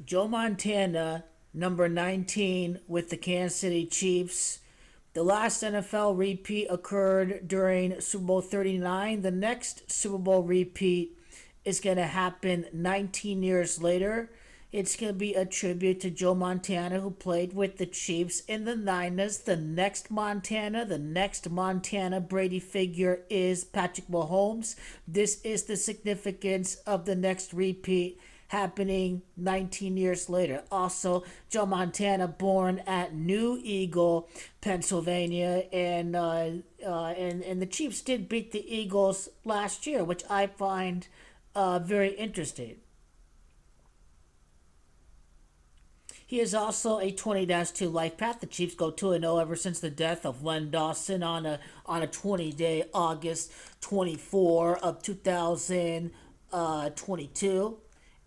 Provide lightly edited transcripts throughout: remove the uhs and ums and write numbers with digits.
Joe Montana, number 19 with the Kansas City Chiefs. The last NFL repeat occurred during Super Bowl 39. The next Super Bowl repeat is going to happen 19 years later. It's going to be a tribute to Joe Montana, who played with the Chiefs in the Niners. The next Montana Brady figure is Patrick Mahomes. This is the significance of the next repeat happening 19 years later. Also, Joe Montana, born at New Eagle, Pennsylvania, and the Chiefs did beat the Eagles last year, which I find very interesting. He is also a 20-2 life path. The Chiefs go 2-0 ever since the death of Len Dawson on a 20-day August 24 of 2022.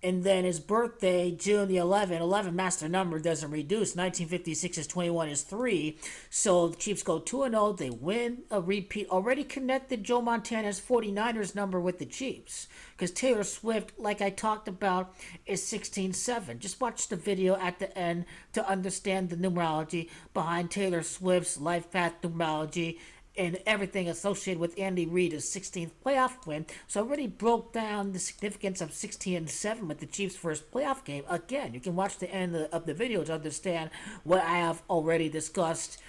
And then his birthday, June the 11th, 11 master number doesn't reduce. 1956 is 21 is 3. So the Chiefs go 2-0. They win a repeat. Already connected Joe Montana's 49ers number with the Chiefs. Because Taylor Swift, like I talked about, is 16-7. Just watch the video at the end to understand the numerology behind Taylor Swift's life path numerology and everything associated with Andy Reid's 16th playoff win. So I already broke down the significance of 16-7 with the Chiefs' first playoff game. Again, you can watch the end of the video to understand what I have already discussed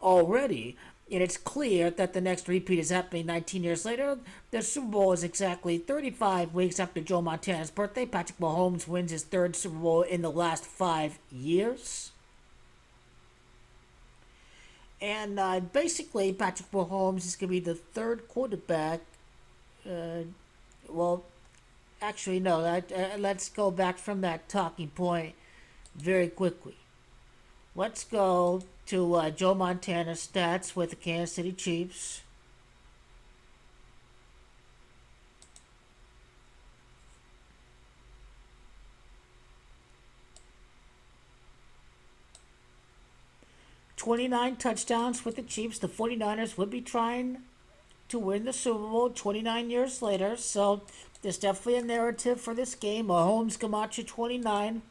already. And it's clear that the next repeat is happening 19 years later. The Super Bowl is exactly 35 weeks after Joe Montana's birthday. Patrick Mahomes wins his third Super Bowl in the last 5 years. And basically, Patrick Mahomes is going to be the third quarterback. Uh, well, actually, no. Let's go back from that talking point very quickly. Let's go to Joe Montana's stats with the Kansas City Chiefs. 29 touchdowns with the Chiefs. The 49ers would be trying to win the Super Bowl 29 years later. So there's definitely a narrative for this game. Mahomes Camacho 29.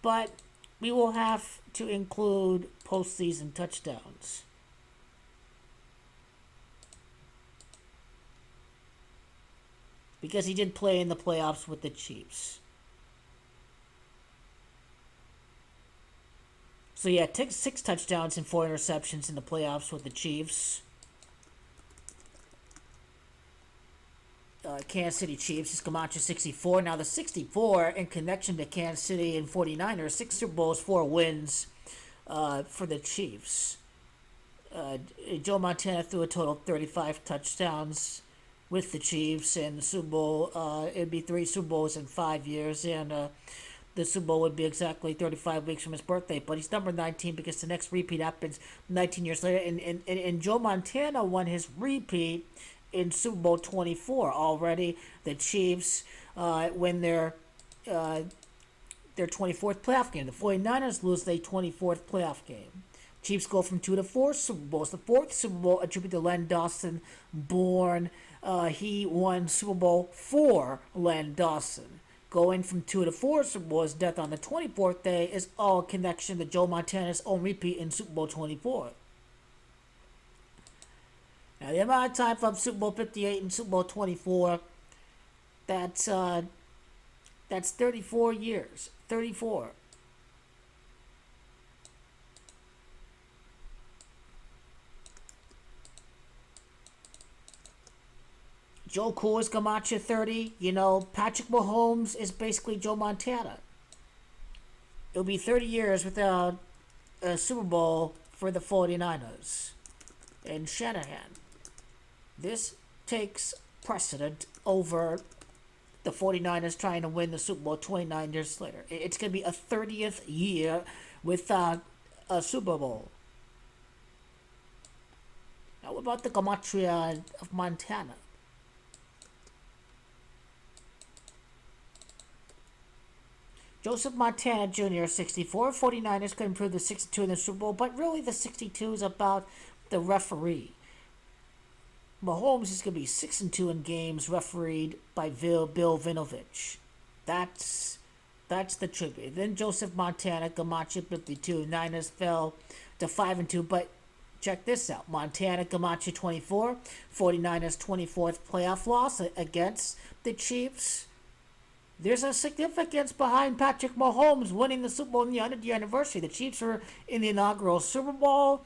But we will have to include postseason touchdowns. Because he did play in the playoffs with the Chiefs. So yeah, 6 touchdowns and 4 interceptions in the playoffs with the Chiefs. Kansas City Chiefs is Camacho 64. Now the 64 in connection to Kansas City and 49ers, 6 Super Bowls, 4 wins for the Chiefs. Joe Montana threw a total of 35 touchdowns with the Chiefs, and the Super Bowl, it'd be 3 Super Bowls in 5 years, and the Super Bowl would be exactly 35 weeks from his birthday. But he's number 19 because the next repeat happens 19 years later. And Joe Montana won his repeat in Super Bowl 24 already. The Chiefs win their 24th playoff game. The 49ers lose their 24th playoff game. Chiefs go from 2 to 4 Super Bowls. The fourth Super Bowl attributed to Len Dawson, born. He won Super Bowl for Len Dawson. Going from 2 to 4 Super Bowls, death on the 24th day is all connection to Joe Montana's own repeat in Super Bowl 24. Now, the amount of time from Super Bowl 58 and Super Bowl 24, that's 34 years. 34. Joe Cool is Camacho 30. You know, Patrick Mahomes is basically Joe Montana. It'll be 30 years without a Super Bowl for the 49ers. And Shanahan. This takes precedent over the 49ers trying to win the Super Bowl 29 years later. It's going to be a 30th year without a Super Bowl. Now, what about the Gematria of Montana? Joseph Montana Jr., 64. 49ers could improve the 62 in the Super Bowl, but really the 62 is about the referee. Mahomes is going to be 6-2 in games refereed by Bill Vinovich. That's That's the tribute. Then Joseph Montana, Camacho 52. Niners fell to 5-2, but check this out. Montana, Camacho 24. 49ers 24th playoff loss against the Chiefs. There's a significance behind Patrick Mahomes winning the Super Bowl in the 100th anniversary. The Chiefs were in the inaugural Super Bowl,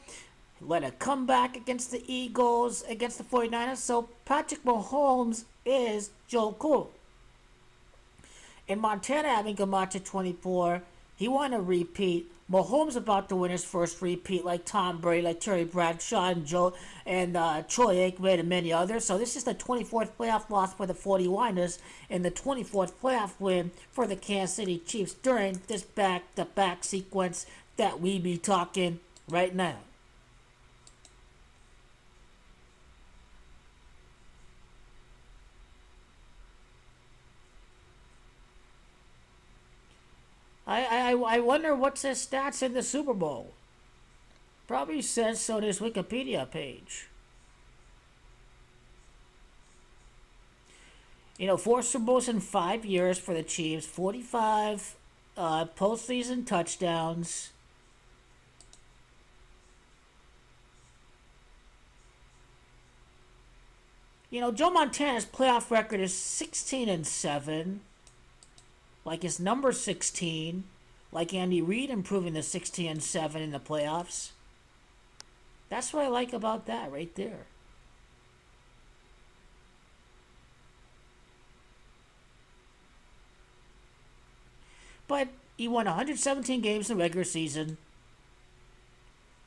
led a comeback against the Eagles, against the 49ers. So Patrick Mahomes is Joe Cool. In Montana, having Camacho 24, he won a repeat. Mahomes about to win his first repeat, like Tom Brady, like Terry Bradshaw and Troy Aikman and many others. So this is the 24th playoff loss for the 49ers and the 24th playoff win for the Kansas City Chiefs during this back-to-back sequence that we be talking right now. I wonder what's his stats in the Super Bowl. Probably says so on his Wikipedia page. 4 Super Bowls in 5 years for the Chiefs. 45 postseason touchdowns. Joe Montana's playoff record is 16-7. Like his number 16, like Andy Reid improving the 16-7 in the playoffs. That's what I like about that right there. But he won 117 games in the regular season,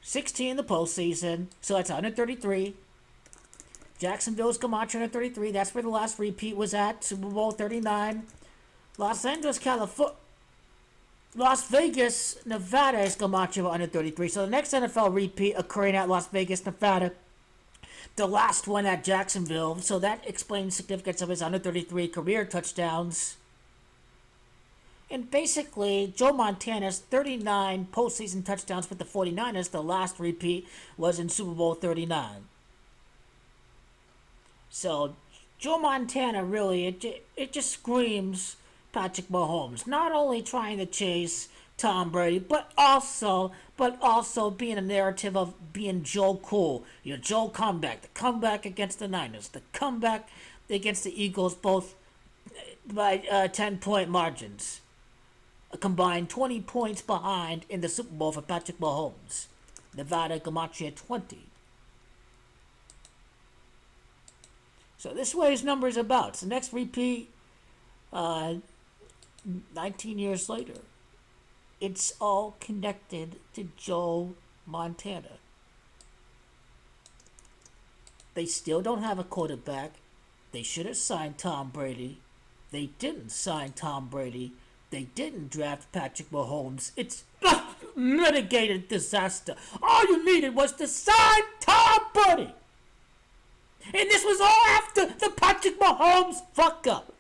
16 in the postseason, so that's 133. Jacksonville's Camacho 133. That's where the last repeat was at, Super Bowl 39. Las Vegas, Nevada is Camacho under 33. So the next NFL repeat occurring at Las Vegas, Nevada. The last one at Jacksonville. So that explains the significance of his under 33 career touchdowns. And basically, Joe Montana's 39 postseason touchdowns with the 49ers, the last repeat was in Super Bowl 39. So Joe Montana really, it just screams Patrick Mahomes, not only trying to chase Tom Brady, but also being a narrative of being Joe Cool. Joe comeback, the comeback against the Niners, the comeback against the Eagles, both by 10-point margins. A combined 20 points behind in the Super Bowl for Patrick Mahomes. Nevada, Camacho at 20. So this is what his number is about. It's the next repeat. 19 years later, it's all connected to Joe Montana. They still don't have a quarterback. They should have signed Tom Brady. They didn't sign Tom Brady. They didn't draft Patrick Mahomes. It's a mitigated disaster. All you needed was to sign Tom Brady. And this was all after the Patrick Mahomes fuck up.